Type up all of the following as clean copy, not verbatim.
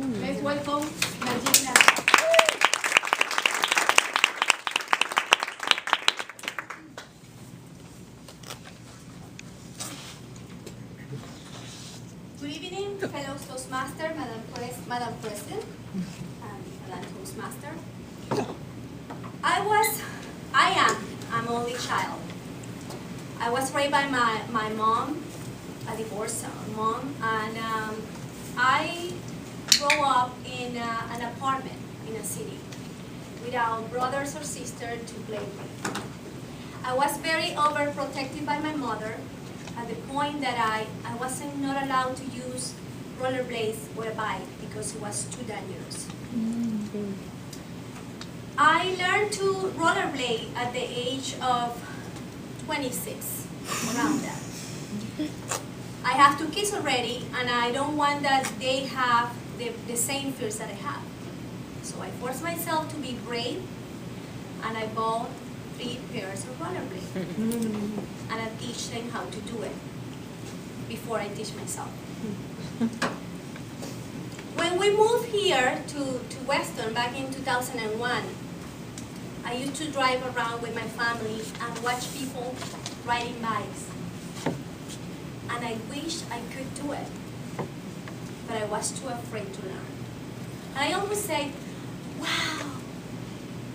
Let's welcome Nayibi. Good evening, fellow Toastmaster, Madam President, and Madam Toastmaster. I'm only child. I was raised by my mom, a divorced mom, and I grew up in an apartment in a city without brothers or sisters to play with. I was very overprotected by my mother at the point that I wasn't not allowed to use rollerblades or a bike because it was too dangerous. I learned to rollerblade at the age of 26, around that. I have 2 kids already, and I don't want that they have the same fears that I have. So I forced myself to be brave, and I bought 3 pairs of rollerblades. And I teach them how to do it before I teach myself. When we moved here to Weston back in 2001, I used to drive around with my family and watch people riding bikes. And I wished I could do it, but I was too afraid to learn. And I always say, wow,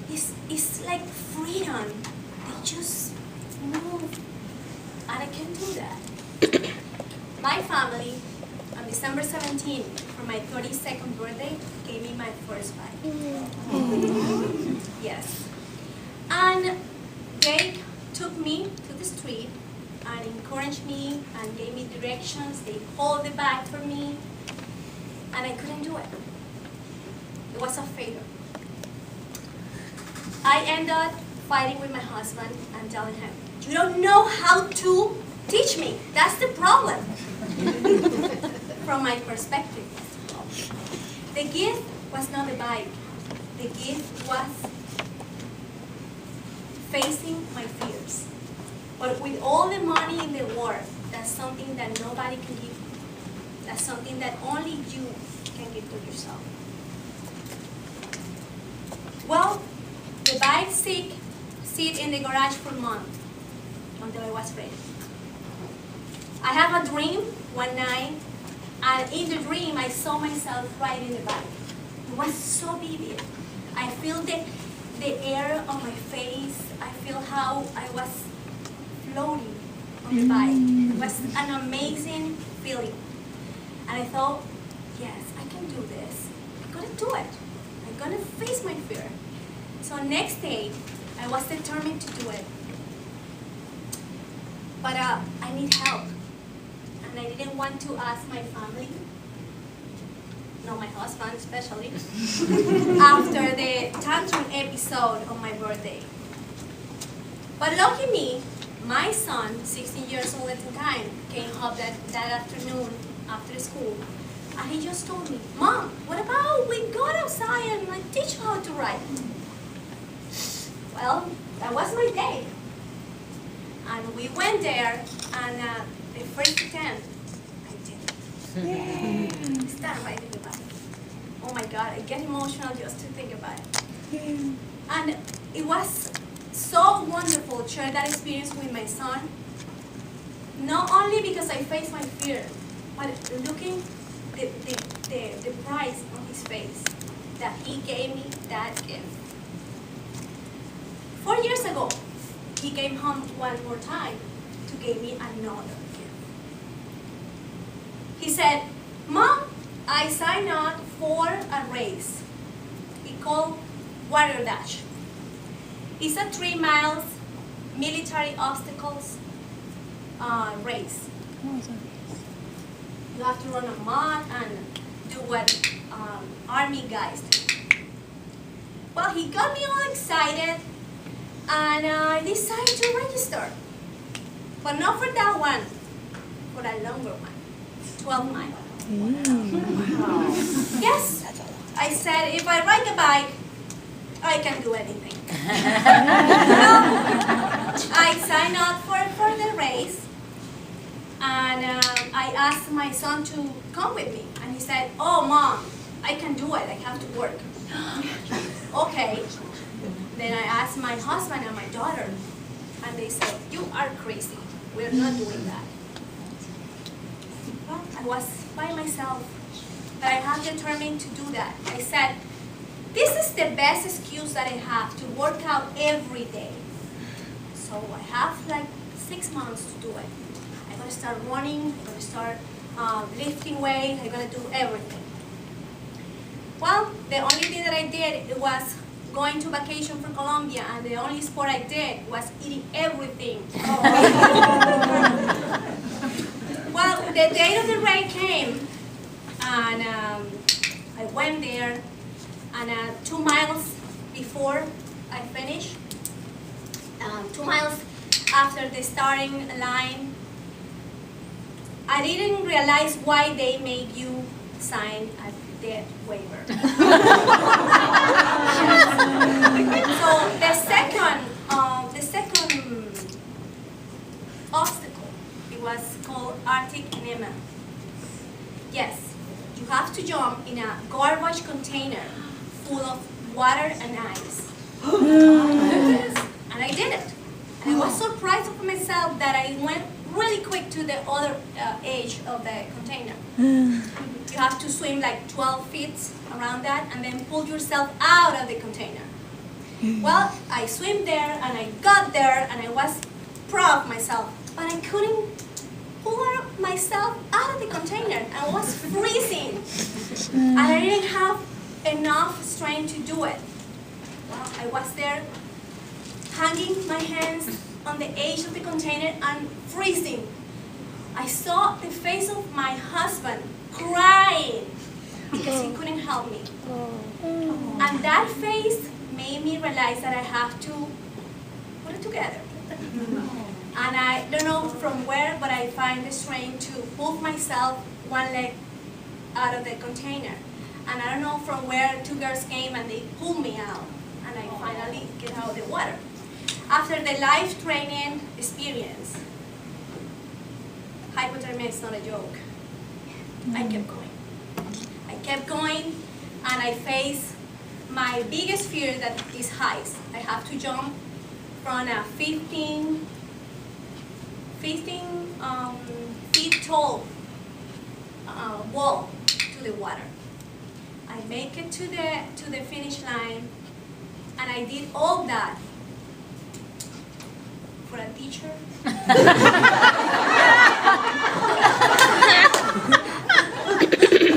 it's like freedom. They just move, and I can do that. My family, on December 17th, for my 32nd birthday, gave me my first bike. Yes. And they took me to the street and encouraged me and gave me directions. They hold the bag for me, and I couldn't do it. It was a failure. I ended up fighting with my husband and telling him, you don't know how to teach me. That's the problem. From my perspective. The gift was not the bike. The gift was facing my fears. But with all the money in the world, that's something that nobody can give you. That's something that only you can give to yourself. Well, the bike sit in the garage for months until I was ready. I have a dream one night, and in the dream I saw myself riding the bike. It was so vivid. I feel the air on my face. I feel how I was floating on the bike. It was an amazing feeling. And I thought, yes, I can do this. I'm gonna do it. I'm gonna face my fear. So next day, I was determined to do it. But I need help. And I didn't want to ask my family, no, my husband especially, after the tantrum episode on my birthday. But lucky me, my son, 16 years old at the time, came home that afternoon after school, and he just told me, Mom, what about we go outside and I teach you how to ride? Well, that was my day. And we went there, and the first attempt, I did it. Start riding the bike. Oh my God, I get emotional just to think about it. And it was so wonderful to share that experience with my son. Not only because I faced my fear, but looking the price on his face that he gave me that gift. 4 years ago, he came home one more time to give me another gift. He said, Mom, I signed up for a race. It's called Warrior Dash. It's a 3 miles military obstacles race. You have to run a mile and do what army guys do. Well, he got me all excited, and I decided to register. But not for that one, for a longer one, 12 miles. Wow. Yes, I said if I ride a bike, I can do anything. I signed up for the race, and I asked my son to come with me. And he said, oh, Mom, I can do it, I have to work. Okay. Then I asked my husband and my daughter, and they said, you are crazy. We're not doing that. Well, I was by myself, but I have determined to do that. I said, this is the best excuse that I have to work out every day. So I have like 6 months to do it. I'm gonna start running, I'm gonna start lifting weights, I'm gonna do everything. Well, the only thing that I did was going to vacation for Colombia, and the only sport I did was eating everything. Well, the day of the race came, and I went there, and 2 miles before I finished, 2 miles after the starting line, I didn't realize why they make you sign a debt waiver. So the second obstacle, it was called Arctic enema. Yes, you have to jump in a garbage container full of water and ice. And I did it. And I was surprised of myself that I went really quick to the other edge of the container. You have to swim like 12 feet around that and then pull yourself out of the container. Well, I swam there and I got there and I was proud of myself, but I couldn't pull myself out of the container. I was freezing and I didn't have enough strength to do it. Well, I was there hanging my hands on the edge of the container and freezing. I saw the face of my husband crying because he couldn't help me. And that face made me realize that I have to put it together. And I don't know from where, but I find the strength to pull myself one leg out of the container. And I don't know from where 2 girls came and they pulled me out. And I finally get out of the water. After the life training experience, hypothermia is not a joke. I kept going. I kept going, and I faced my biggest fear, that is heights. I have to jump from a 15 feet tall wall to the water. I make it to the finish line, and I did all that for a teacher.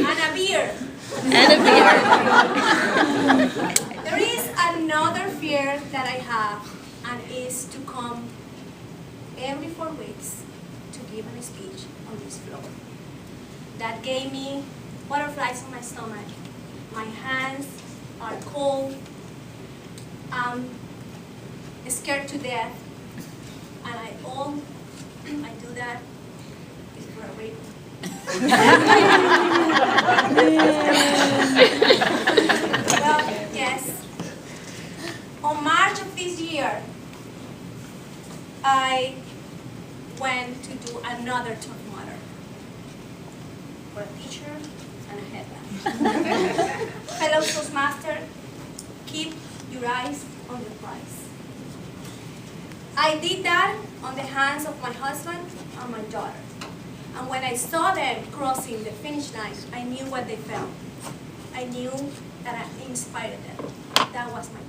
And a beer. There is another fear that I have, and is to come every 4 weeks to give a speech on this floor. That gave me butterflies on my stomach. My hands are cold. I'm scared to death. And I do that is for a reason. Well, yes. On March of this year, I went to do another Tough Mudder for a teacher and a headband. Hello, Toastmaster. Keep your eyes on the prize. I did that on the hands of my husband and my daughter. And when I saw them crossing the finish line, I knew what they felt. I knew that I inspired them. That was my